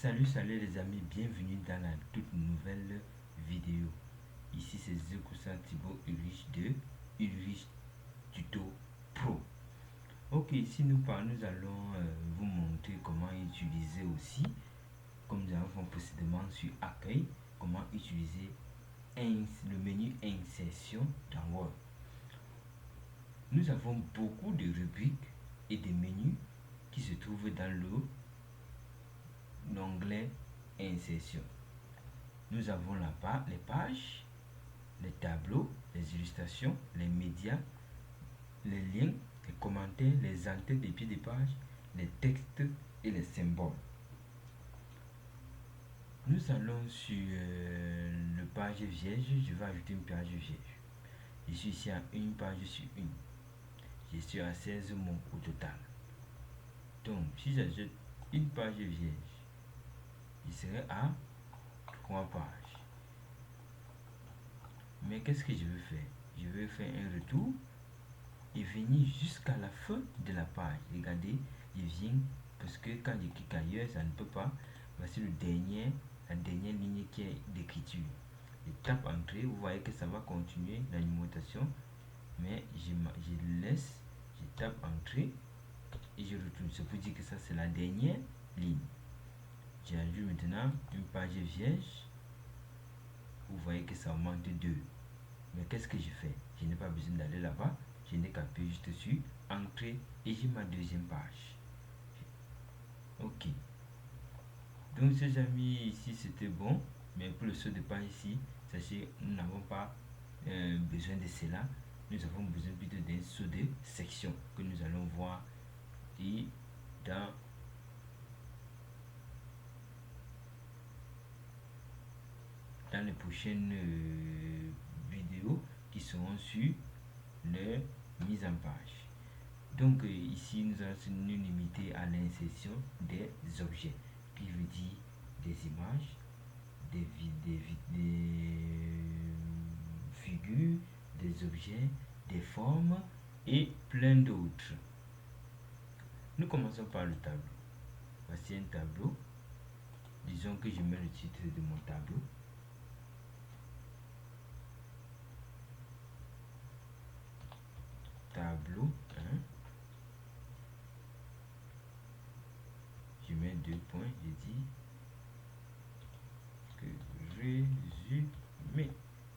Salut les amis, bienvenue dans la toute nouvelle vidéo. Ici c'est Zekoussa Thibaut Ulrich de Ulrich Tuto Pro. Ok, ici nous allons vous montrer comment utiliser aussi, comme nous avons fait précédemment sur Accueil, comment utiliser le menu Insertion dans Word. Nous avons beaucoup de rubriques et de menus qui se trouvent dans l'onglet Insertion. Nous avons les pages, les tableaux, les illustrations, les médias, les liens, les commentaires, les entêtes des pieds de page, les textes et les symboles. Nous allons sur le page vierge. Je vais ajouter une page vierge. Je suis ici à une page sur une. Je suis à 16 mots au total. Donc, si j'ajoute une page vierge, je serai à 3 pages. Mais qu'est-ce que je veux faire? Je veux faire un retour et venir jusqu'à la fin de la page. Regardez, je viens parce que quand je clique ailleurs, ça ne peut pas. Voici la dernière ligne qui est d'écriture. Je tape entrée, vous voyez que ça va continuer l'alimentation, mais je laisse, je tape entrée et je retourne. Ça veut dire que ça c'est la dernière ligne. J'ajoute maintenant une page vierge. Vous voyez que ça augmente de 2. Mais qu'est-ce que je fais? Je n'ai pas besoin d'aller là-bas. Je n'ai qu'à appuyer juste sur Entrée et j'ai ma deuxième page. Ok. Donc, ces amis, ici c'était bon. Mais pour le saut de page ici, sachez, nous n'avons pas besoin de cela. Nous avons besoin plutôt d'un saut de section que nous allons voir et dans les prochaines vidéos qui seront sur leur mise en page. Donc ici nous allons nous limiter à l'insertion des objets, qui veut dire des images, des figures, des objets, des formes et plein d'autres. Nous commençons par le tableau. Voici un tableau. Disons que je mets le titre de mon tableau. Tableau 1. Je mets 2 points, je dis que résumé.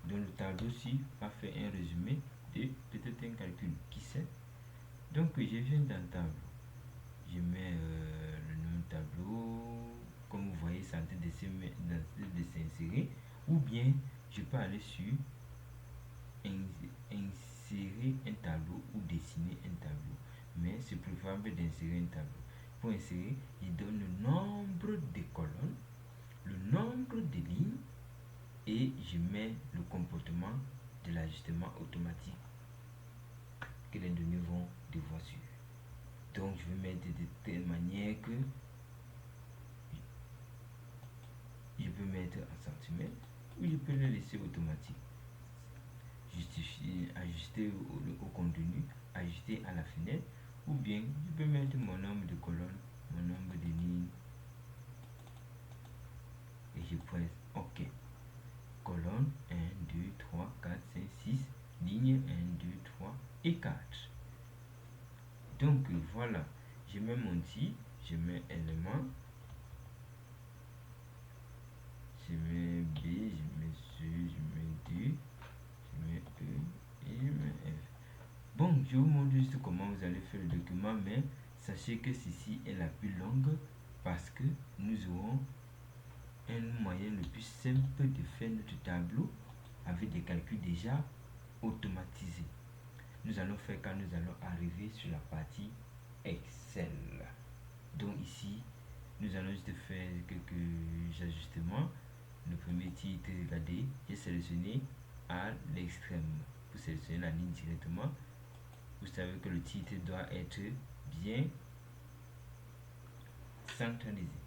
Dans le tableau-ci, va faire un résumé de peut-être un calcul, qui sait. Donc je viens dans le tableau. Je mets le nom du tableau. Comme vous voyez, c'est en train de s'insérer. Ou bien, je peux aller sur insérer un tableau ou dessiner un tableau. Mais c'est préférable d'insérer un tableau. Pour insérer, il donne le nombre de colonnes, le nombre de lignes et je mets le comportement de l'ajustement automatique que les données vont devoir suivre. Donc je vais mettre de telle manière que je peux mettre en centimètres ou je peux le laisser automatique. Ajuster au contenu, ajuster à la fenêtre, ou bien je peux mettre mon nombre de colonnes, mon nombre de lignes et je presse OK. Colonne 1, 2, 3, 4, 5, 6, ligne 1, 2, 3 et 4. Donc voilà, je mets mon titre, je mets élément, je mets B, je mets C, je mets D, je mets E et je mets F. Bon, je vous montre juste comment vous allez faire le document, mais sachez que ceci est la plus longue parce que nous aurons un moyen le plus simple de faire notre tableau avec des calculs déjà automatisés. Nous allons faire quand nous allons arriver sur la partie Excel. Donc ici, nous allons juste faire quelques ajustements. Le premier titre, regardez, j'ai sélectionné à l'extrême. Pour sélectionner la ligne directement, vous savez que le titre doit être bien centralisé.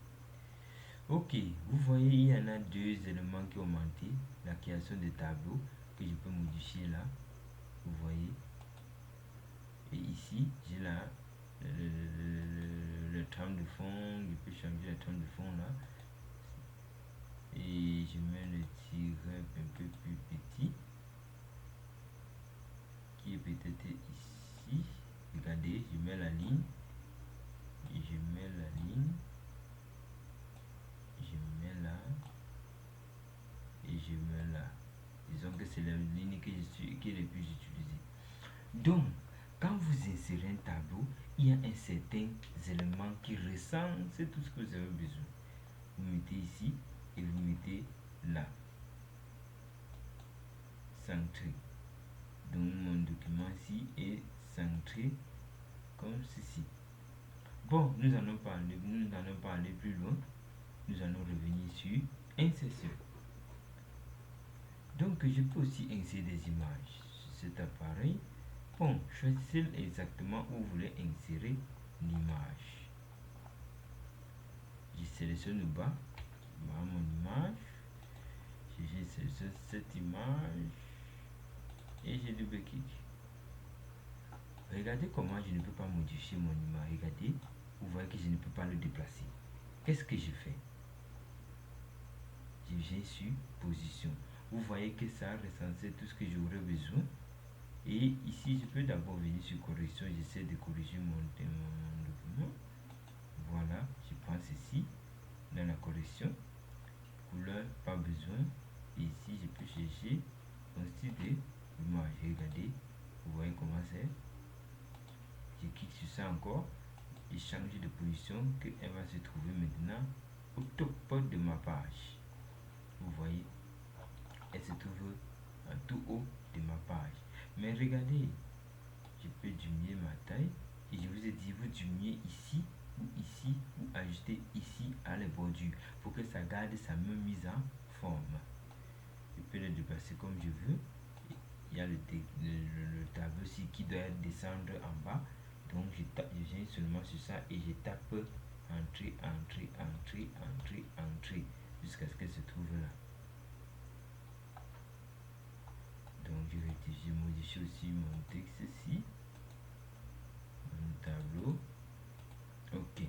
Ok, vous voyez, il y en a deux éléments qui ont augmenté. La création des tableaux que je peux modifier là. Vous voyez. Et ici, j'ai là le trame de fond. Je peux changer le trame de fond là. et je mets le tiret un peu plus petit qui est peut-être ici. Regardez, je mets la ligne et je mets la ligne, je mets là et je mets là. Disons que c'est la ligne qui est le plus utilisée. Donc, quand vous insérez un tableau, il y a un certain élément qui recense tout ce que vous avez besoin. Vous mettez ici et vous mettez là. Centré. Donc mon document ici est centré comme ceci. Bon, nous allons parler plus loin. Nous allons revenir sur insertion. Donc je peux aussi insérer des images sur cet appareil. Bon, choisissez exactement où vous voulez insérer l'image. Je sélectionne le bas, mon image. Je sélectionne cette image et je double-clique. Regardez comment je ne peux pas modifier mon image. Regardez, vous voyez que je ne peux pas le déplacer. Qu'est-ce que je fais? Je viens sur position. Vous voyez que ça a recensé tout ce que j'aurais besoin. Et ici, je peux d'abord venir sur correction. J'essaie de corriger mon document. Voilà, je prends ceci dans la correction. Couleur, pas besoin. Et ici, je peux chercher un style d'image. Regardez, vous voyez comment c'est. Je clique sur ça encore et change de position qu'elle va se trouver maintenant au top de ma page. Vous voyez, elle se trouve tout haut de ma page. Mais regardez, je peux diminuer ma taille et je vous ai dit, vous diminuez ici ou ajustez ici à la bordure pour que ça garde sa même mise en forme. Je peux le déplacer comme je veux. Il y a le tableau ici qui doit descendre en bas. Donc je viens seulement sur ça et je tape entrée, entrée, entrée, entrée, entrée jusqu'à ce qu'elle se trouve là. Donc je rectifie, modifie aussi mon texte ici, mon tableau. Ok.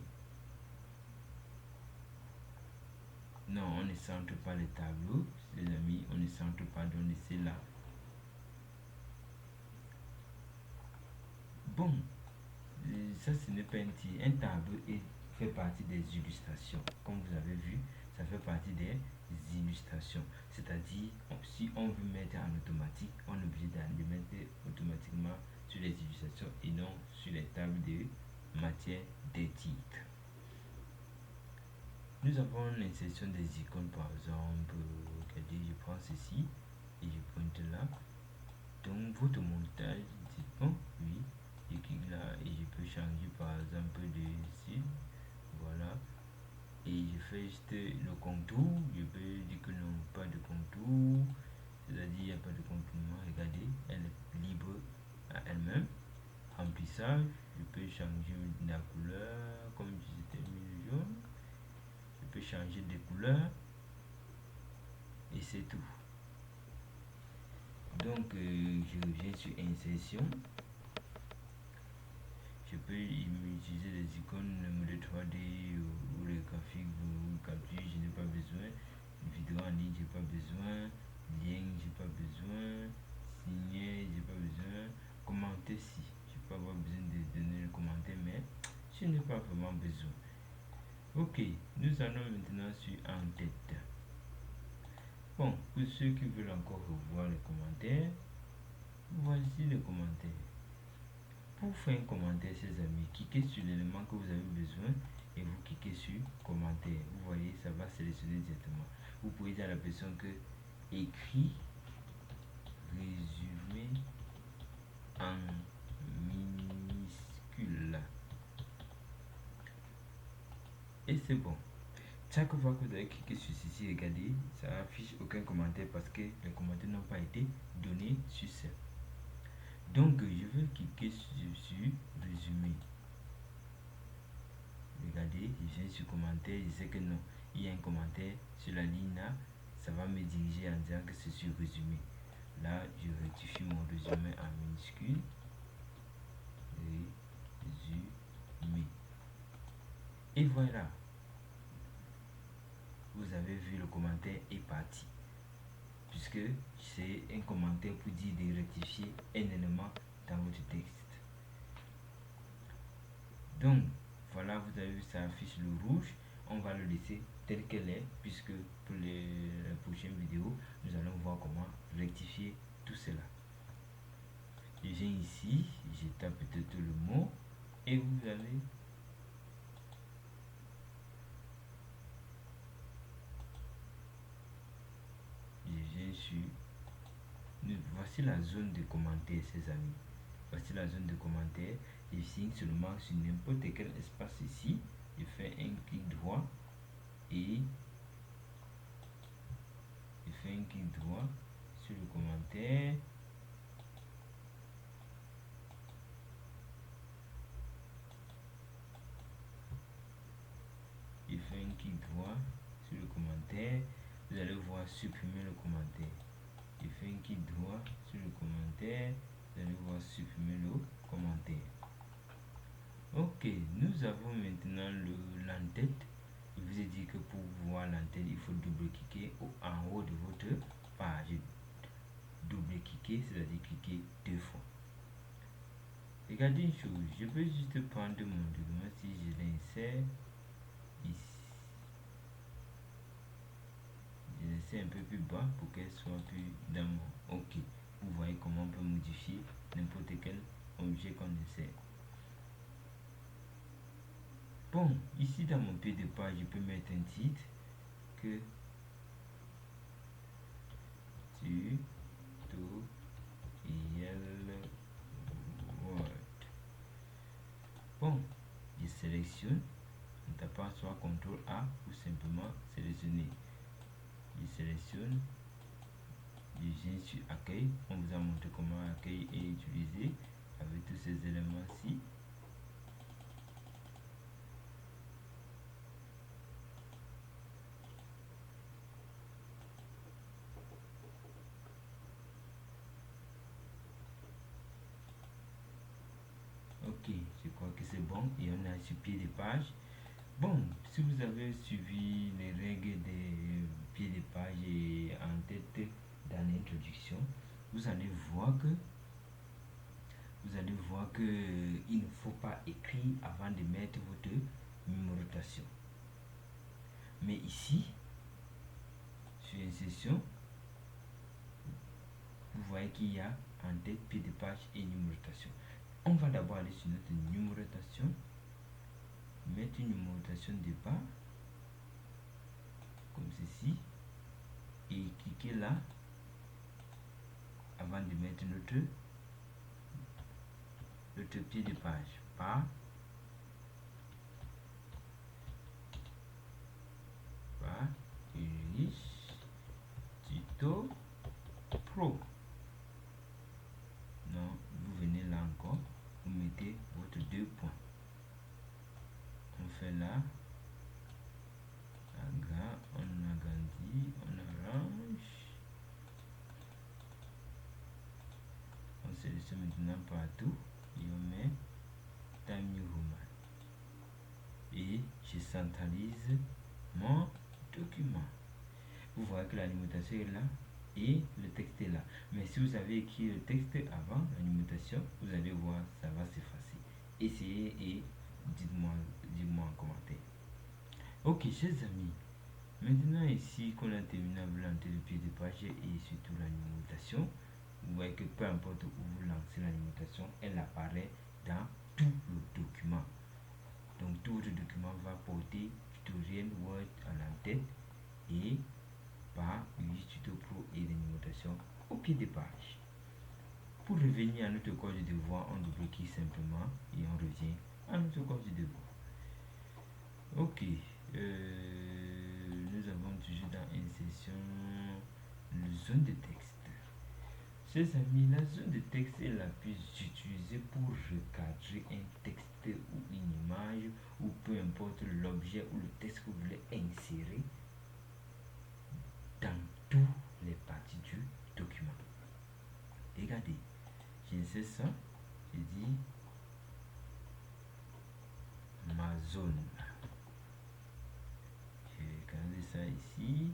Non, on ne centre pas le tableau, les amis, on ne centre pas, donc c'est là. Bon, ça ce n'est pas un tableau et fait partie des illustrations. Comme vous avez vu, ça fait partie des illustrations. C'est-à-dire, si on veut mettre en automatique, on est obligé de mettre automatiquement sur les illustrations et non sur les tables de matière des titres. Nous avons l'insertion des icônes, par exemple. Regardez, je prends ceci et je pointe là. Donc, votre montage d'icônes, oui, je clique là et je peux changer par exemple de style. Voilà. Et je fais juste le contour. Je peux dire que non, pas de contour. C'est-à-dire, il n'y a pas de contournement. Regardez, elle est libre à elle-même. Remplissage, je peux changer la couleur comme j'étais mis le jaune. Je peux changer de couleur et c'est tout. Donc je reviens sur insertion. Je peux utiliser les icônes, le modèle 3D ou les graphiques ou capture, je n'ai pas besoin. Vidéo en ligne, j'ai pas besoin. Lien, j'ai pas besoin. Signer, j'ai pas besoin. Commenter, si. Je peux avoir besoin de donner le commentaire, mais je n'ai pas vraiment besoin. Ok, nous allons maintenant sur en tête. Bon, pour ceux qui veulent encore revoir les commentaires, voici les commentaires. Pour faire un commentaire, chers amis, cliquez sur l'élément que vous avez besoin et vous cliquez sur commentaire. Vous voyez, ça va sélectionner directement. Vous pouvez dire à la personne que écrit résumé en minuscule. Et c'est bon. Chaque fois que vous avez cliqué sur ceci, regardez, ça affiche aucun commentaire parce que les commentaires n'ont pas été donnés sur ça. Donc, je vais cliquer sur résumé. Regardez, je viens sur commentaire, je sais que non, il y a un commentaire sur la ligne là, ça va me diriger en disant que c'est sur résumé. Là, je rectifie mon résumé en minuscule. Résumé. Et voilà. vous avez vu le commentaire est parti. Puisque c'est un commentaire pour dire de rectifier un élément dans votre texte. Donc, voilà, vous avez vu, ça affiche le rouge. On va le laisser tel qu'elle est, puisque pour la prochaine vidéo, nous allons voir comment rectifier tout cela. Je viens ici, je tape peut-être le mot, et vous avez je viens sur voici la zone de commentaires, ces amis. Voici la zone de commentaires. Je signe seulement sur n'importe quel espace ici. Je fais un clic droit et je fais un clic droit sur le commentaire. Je fais un clic droit sur le commentaire. Vous allez voir supprimer le commentaire. Je fais un clic droit sur le commentaire. Vous allez voir supprimer le commentaire. Ok, nous avons maintenant l'entête. Je vous ai dit que pour voir l'entête, il faut double-cliquer en haut de votre page. Double-cliquer, c'est-à-dire cliquer 2 fois. Regardez une chose, je peux juste prendre mon document si je l'insère ici. Je l'insère un peu plus bas pour qu'elle soit plus dans mon... Ok, vous voyez comment on peut modifier n'importe quel objet qu'on insère. Bon, ici dans mon pied de page, je peux mettre un titre que tutoriel Word. Bon, je sélectionne en tapant soit CTRL A ou simplement sélectionner. Je sélectionne, je viens sur accueil. On vous a montré comment accueil est utilisé avec tous ces éléments-ci. Ok, je crois que c'est bon et on a sur pied de page. Bon, si vous avez suivi les règles des pieds de page et en tête dans l'introduction, vous allez voir que il ne faut pas écrire avant de mettre votre numérotation. Mais ici, sur insertion, vous voyez qu'il y a en tête, pied de page et numérotation. On va d'abord aller sur notre numérotation, mettre une numérotation de bas, comme ceci, et cliquer là, avant de mettre notre pied de page. Pas Ulrich Tuto Pro. Non, vous venez là encore, vous mettez votre 2 points. On fait là, on agrandit, on arrange. On sélectionne maintenant partout et on met Time New Roman. Et je centralise mon document. Vous voyez que la numérotation est là et le texte est là. Mais si vous avez écrit le texte avant la numérotation, vous allez voir, ça va s'effacer. Essayez et dites-moi en commentaire. Ok, chers amis, maintenant ici qu'on a terminé avec l'entrée de pied de page et surtout la numérotation, vous voyez que peu importe où vous lancez la numérotation, elle apparaît dans tout le document. Donc tout votre document va porter tutoriel Word à l'entête et par Ulrich Tuto Pro et les numérotations au pied des pages. Pour revenir à notre code de devoir, on double-clique simplement et on revient à notre code de devoir. Ok, nous avons toujours dans insertion la zone de texte. Chers amis, la zone de texte est la plus utilisée pour recadrer un texte ou une image ou peu importe l'objet ou le texte que vous voulez insérer dans toutes les parties du document. Regardez, j'insère ça, je dis ma zone. Je vais regarder ça ici.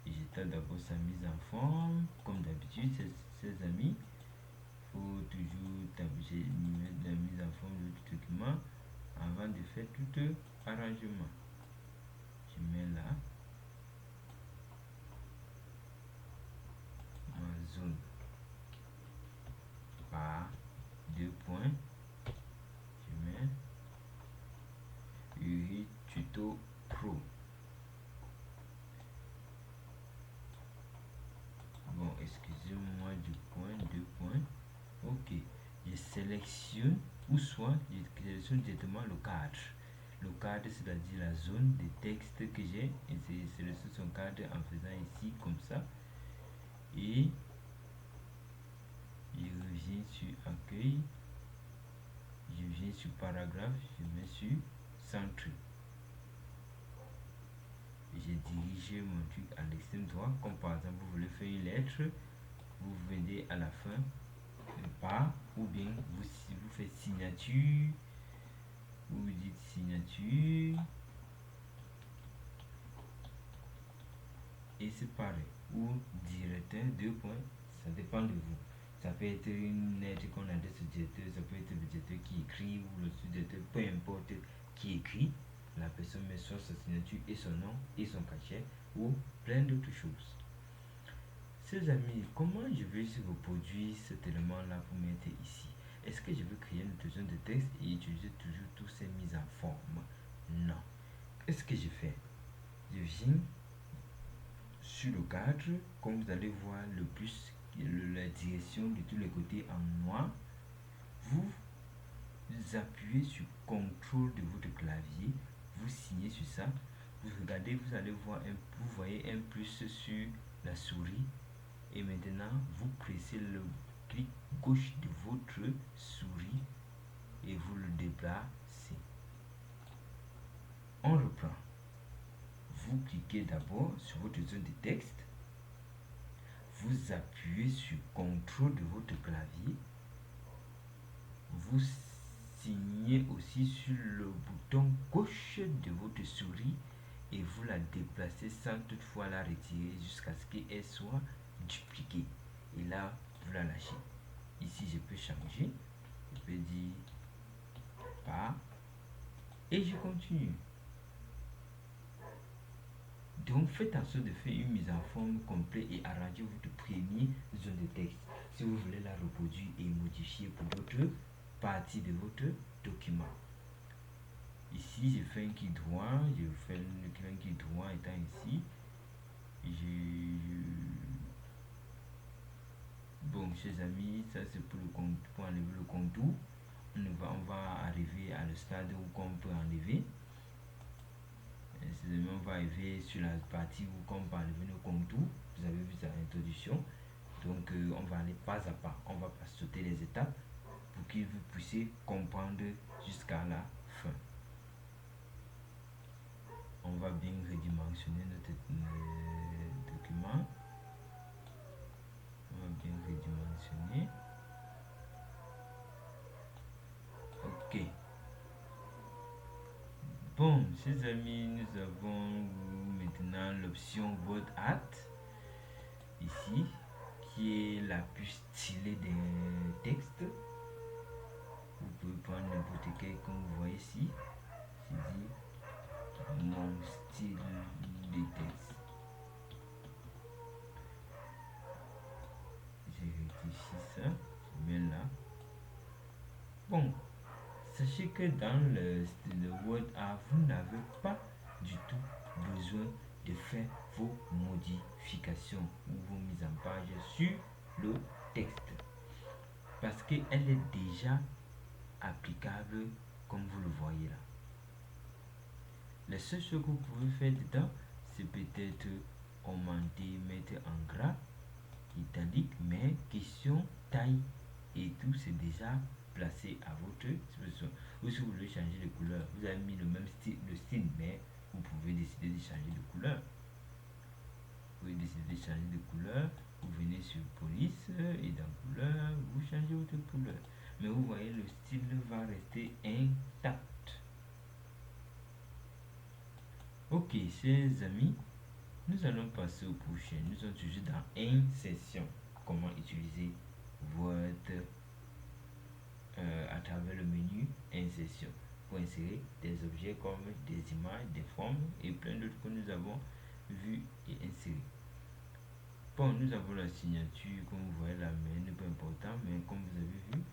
J'étais d'abord sa mise en forme. Comme d'habitude, ces amis, il faut toujours mettre la mise en forme du document avant de faire tout arrangement. Je mets là ma zone par 2 points. Je mets URI Tuto Pro. Bon, excusez-moi du point, 2 points. Ok, je sélectionne ou soit je sélectionne directement le cadre. Le cadre, c'est-à-dire la zone de texte que j'ai, et c'est sélectionne son cadre en faisant ici comme ça. Et je reviens sur accueil, je viens sur paragraphe, je mets sur centre. J'ai dirigé mon truc à l'extrême droit, comme par exemple vous voulez faire une lettre, vous venez à la fin, pas, ou bien vous faites signature, vous dites signature, et c'est pareil, ou directeur, 2 points, ça dépend de vous. Ça peut être une lettre qu'on adresse au directeur, ça peut être le directeur qui écrit ou le sous-directeur, peu importe qui écrit, la personne met soit sa signature et son nom et son cachet ou plein d'autres choses. Ces amis, comment je vais reproduire cet élément-là pour mettre ici? Est-ce que je veux créer une notation de texte et utiliser toujours toutes ces mises en forme? Non. Qu'est-ce que je fais? Je viens sur le cadre, comme vous allez voir le plus, la direction de tous les côtés en noir. Vous appuyez sur CTRL de votre clavier, vous signez sur ça, vous regardez, vous allez voir vous voyez un plus sur la souris, et maintenant vous pressez le clic gauche de votre souris et vous le déplacez. On reprend. Vous cliquez d'abord sur votre zone de texte, vous appuyez sur CTRL de votre clavier, vous signez aussi sur le bouton gauche de votre souris et vous la déplacez sans toutefois la retirer jusqu'à ce qu'elle soit dupliquée. Et là, vous la lâchez. Ici, je peux changer. Je peux dire pas et je continue. Donc, faites en sorte de faire une mise en forme complète et arrangez votre première zone de texte. Si vous voulez la reproduire et modifier pour d'autres parties de votre document. Ici, je fais un clic droit, je fais un clic droit étant ici. Bon, chers amis, ça c'est pour enlever le contour. On va arriver à le stade où on peut enlever. On va arriver sur la partie où on peut enlever le contour. Vous avez vu ça l'introduction. Donc, on va aller pas à pas. On va pas sauter les étapes pour que vous puissiez comprendre jusqu'à la fin. On va bien redimensionner notre document. On va bien redimensionner. Ok. Bon, chers amis, nous avons maintenant l'option Word Art ici, qui est la plus stylée des textes. Vous pouvez prendre n'importe quel comme vous voyez ici. C'est dit mon style de texte. Je rectifie ça, je mets là. Bon, sachez que dans le Word Art, vous n'avez pas du tout besoin de faire vos modifications ou vos mises en page sur le texte. Parce qu'elle est déjà applicable comme vous le voyez là. La seule chose que vous pouvez faire dedans, c'est peut-être augmenter, mettre en gras, italique, mais question, taille et tout, c'est déjà placé à votre disposition. Ou si vous voulez changer de couleur, vous avez mis le même style, mais vous pouvez décider de changer de couleur. Vous pouvez décider de changer de couleur, vous venez sur police et dans couleur, vous changez votre couleur. Mais vous voyez, le style va rester intact. Ok, chers amis, Nous allons passer au prochain. Nous sommes toujours dans insertion. Comment utiliser Word à travers le menu insertion pour insérer des objets comme des images, des formes et plein d'autres que nous avons vu et insérés. Bon, nous avons la signature, comme vous voyez la main n'est pas important, mais comme vous avez vu,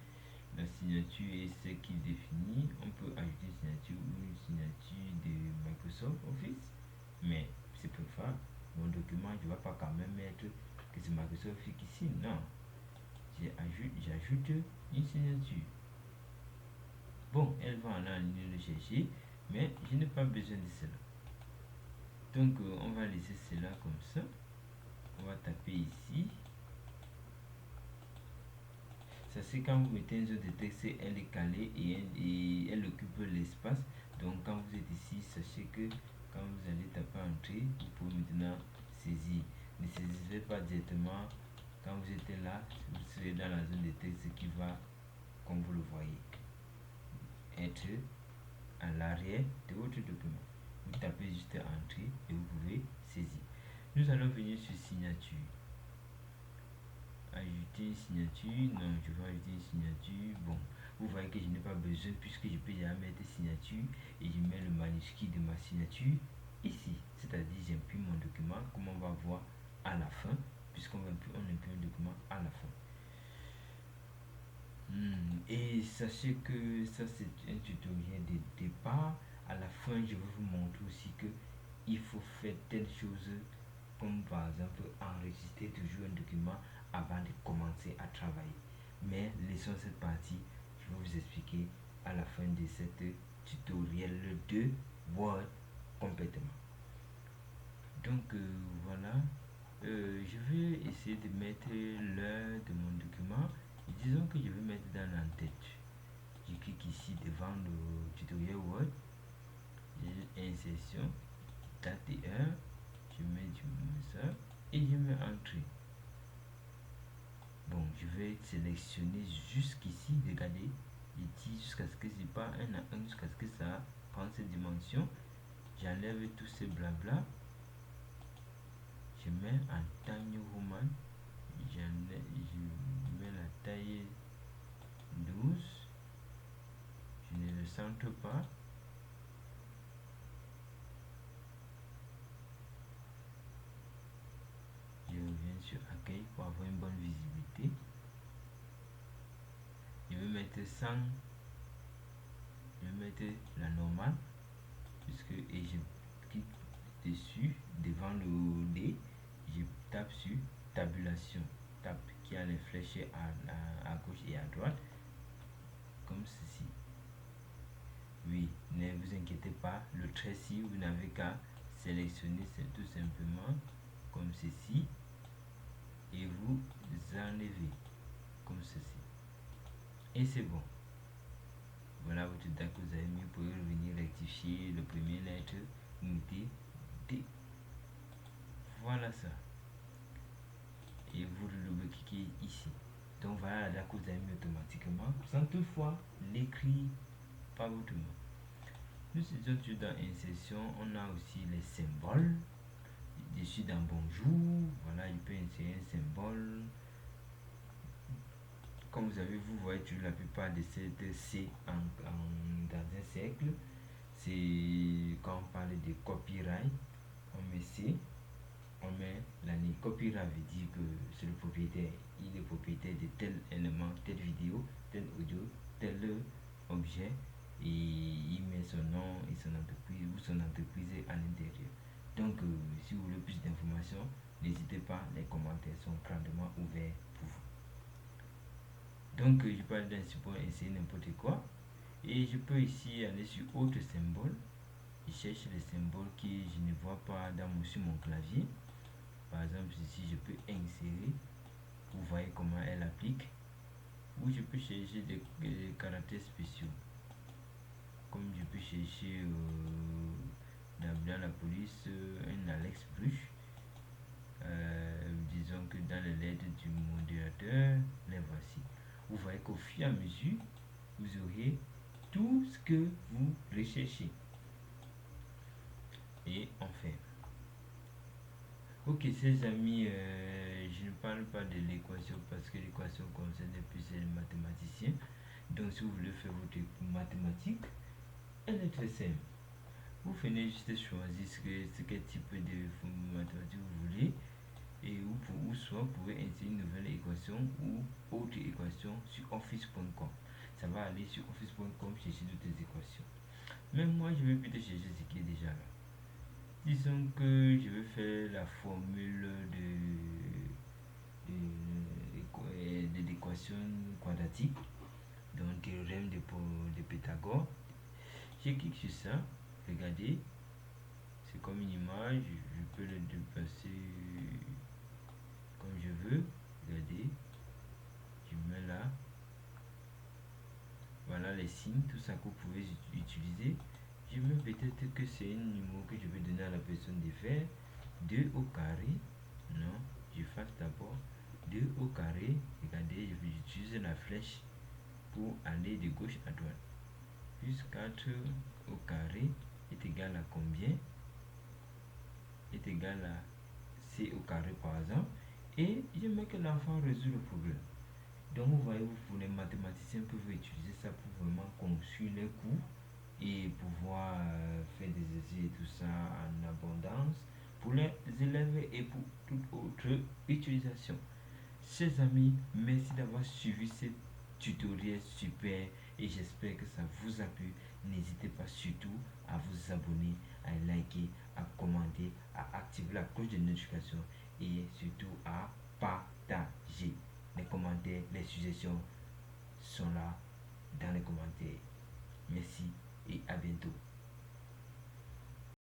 la signature est ce qui définit. On peut ajouter une signature ou une signature de Microsoft Office, mais c'est pour faire mon document, je ne vais pas quand même mettre que c'est Microsoft Office ici, non. J'ajoute une signature. Bon, elle va en ligne le chercher, mais je n'ai pas besoin de cela. Donc, on va laisser cela comme ça. On va taper ici. Ça c'est quand vous mettez une zone de texte, elle est calée et elle occupe l'espace. Donc, quand vous êtes ici, sachez que quand vous allez taper entrée, vous pouvez maintenant saisir. Ne saisissez pas directement. Quand vous êtes là, vous serez dans la zone de texte qui va, comme vous le voyez, être à l'arrière de votre document. Vous tapez juste entrée et vous pouvez saisir. Nous allons venir sur signature. Ajouter une signature. Non, je vais ajouter une signature. Bon, vous voyez que je n'ai pas besoin puisque je peux déjà mettre signature et je mets le manuscrit de ma signature ici. C'est-à-dire j'imprime mon document comme on va voir à la fin, puisqu'on imprime le document à la fin. Et sachez que ça c'est un tutoriel de départ. À la fin, je vais vous montrer aussi que il faut faire telle chose, comme par exemple enregistrer toujours un document avant de commencer à travailler. Mais laissons cette partie, je vais vous expliquer à la fin de cette tutoriel de Word complètement. Donc voilà, je vais essayer de mettre l'heure de mon document. Disons que je vais mettre dans l'entête. Je clique ici devant le tutoriel Word, insertion, date et heure, je mets ça et je mets entrée. Bon, je vais sélectionner jusqu'ici, regardez, je tire jusqu'à ce que c'est pas un à un, jusqu'à ce que ça prend cette dimension. J'enlève tous ces blabla, je mets en Times Roman, je mets la taille 12, je ne le centre pas. Je reviens sur accueil pour avoir une bonne visibilité. Je vais mettre 100, je vais mettre la normale, puisque et je clique dessus devant le D, je tape sur tabulation, tape qui a les flèches à gauche et à droite, comme ceci. Oui, ne vous inquiétez pas, le trait ci, vous n'avez qu'à sélectionner, c'est tout simplement comme ceci, et vous enlevez comme ceci. Et c'est bon. Voilà votre date que vous avez mis. Vous pouvez revenir rectifier le premier lettre, mettez D. Voilà ça. Et vous le cliquez ici. Donc voilà la date que vous avez mis automatiquement, sans toutefois l'écrire par votre main. Nous étions toujours dans insertion. On a aussi les symboles. Je suis dans bonjour. Voilà, il peut insérer un symbole. Comme vous avez vu, vous voyez toujours la plupart de cette C dans un cercle. C'est quand on parle de copyright, on met C, on met l'année. Copyright veut dire que c'est le propriétaire, il est propriétaire de tel élément, telle vidéo, tel audio, tel objet, et il met son nom et son entreprise ou son entreprise à l'intérieur. Donc, si vous voulez plus d'informations, n'hésitez pas, les commentaires sont grandement ouverts pour vous. Donc, je peux aller dans ce point essayer n'importe quoi. Et je peux ici aller sur autre symbole. Je cherche les symboles que je ne vois pas sur mon clavier. Par exemple, ici, je peux insérer. Vous voyez comment elle applique. Ou je peux chercher des caractères spéciaux. Comme je peux chercher dans la police un Alex Bruch. Disons que dans les lettres du modérateur, les voici. Vous voyez qu'au fur et à mesure, vous aurez tout ce que vous recherchez. Et on fait. Ok, ces amis, je ne parle pas de l'équation parce que l'équation concerne plus les mathématiciens. Donc, si vous voulez faire votre mathématique, elle est très simple. Vous venez juste choisir quel type de mathématiques vous voulez et ou soit vous pouvez insérer une nouvelle équation ou autre équation sur office.com. Ça va aller sur office.com chercher d'autres équations. Mais moi, je vais plutôt chercher ce qui est déjà là. Disons que je vais faire la formule de l'équation quadratique, donc théorème de Pythagore. Je clique sur ça, regardez, c'est comme une image, je peux le déplacer comme je veux, regardez, je mets là, voilà les signes, tout ça que vous pouvez utiliser. Je mets peut-être que c'est un numéro que je vais donner à la personne de faire, 2 au carré, non, je fasse d'abord 2 au carré, regardez, je vais utiliser la flèche pour aller de gauche à droite, plus 4 au carré est égal à combien? Est égal à c au carré par exemple, et je mets que l'enfant résout le problème. Donc vous voyez, les mathématiciens peuvent utiliser ça pour vraiment construire les cours et pouvoir faire des exercices et tout ça en abondance pour les élèves et pour toute autre utilisation. Chers amis, merci d'avoir suivi ce tutoriel super et j'espère que ça vous a plu. N'hésitez pas surtout à vous abonner, à liker, à commenter, à activer la cloche de notification et surtout à partager. Les commentaires, les suggestions sont là dans les commentaires. Merci et à bientôt.